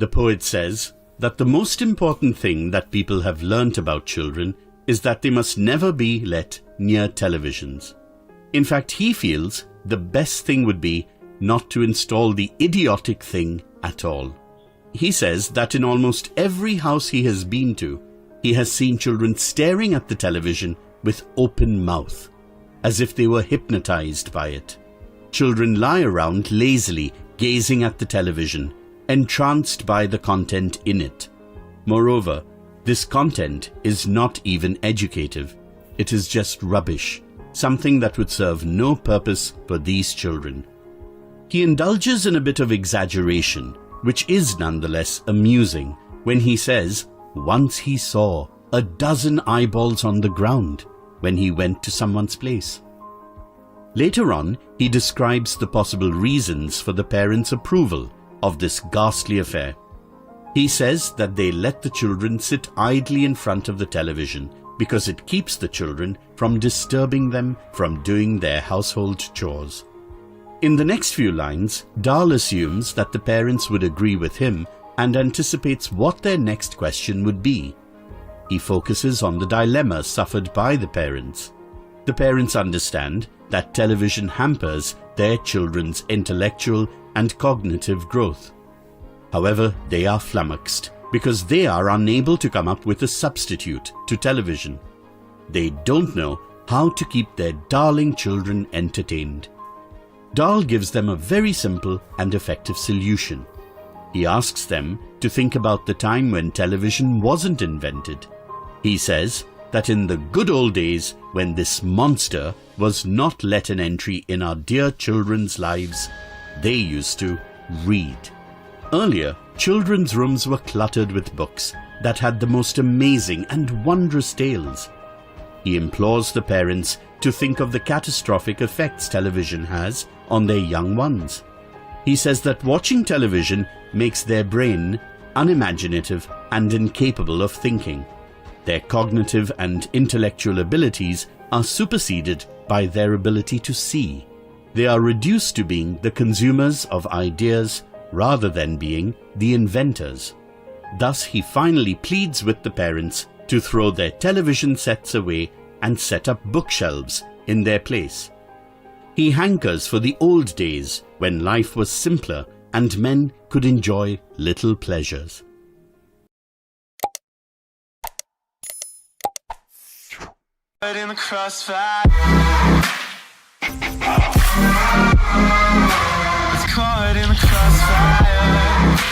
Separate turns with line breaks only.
The poet says that the most important thing that people have learnt about children is that they must never be let near televisions. In fact, he feels the best thing would be not to install the idiotic thing at all. He says that in almost every house he has been to, he has seen children staring at the television with open mouth, as if they were hypnotized by it. Children lie around lazily, gazing at the television, entranced by the content in it. Moreover, this content is not even educative. It is just rubbish, something that would serve no purpose for these children. He indulges in a bit of exaggeration, which is nonetheless amusing, when he says once he saw a dozen eyeballs on the ground when he went to someone's place. Later on, he describes the possible reasons for the parents' approval of this ghastly affair. He says that they let the children sit idly in front of the television because it keeps the children from disturbing them from doing their household chores. In the next few lines, Dahl assumes that the parents would agree with him and anticipates what their next question would be. He focuses on the dilemma suffered by the parents. The parents understand that television hampers their children's intellectual and cognitive growth. However, they are flummoxed because they are unable to come up with a substitute to television. They don't know how to keep their darling children entertained. Dahl gives them a very simple and effective solution. He asks them to think about the time when television wasn't invented. He says that in the good old days when this monster was not let an entry in our dear children's lives, they used to read. Earlier, children's rooms were cluttered with books that had the most amazing and wondrous tales. He implores the parents to think of the catastrophic effects television has on their young ones. He says that watching television makes their brain unimaginative and incapable of thinking. Their cognitive and intellectual abilities are superseded by their ability to see. They are reduced to being the consumers of ideas rather than being the inventors. Thus, he finally pleads with the parents to throw their television sets away and set up bookshelves in their place. He hankers for the old days when life was simpler and men could enjoy little pleasures.
In the crossfire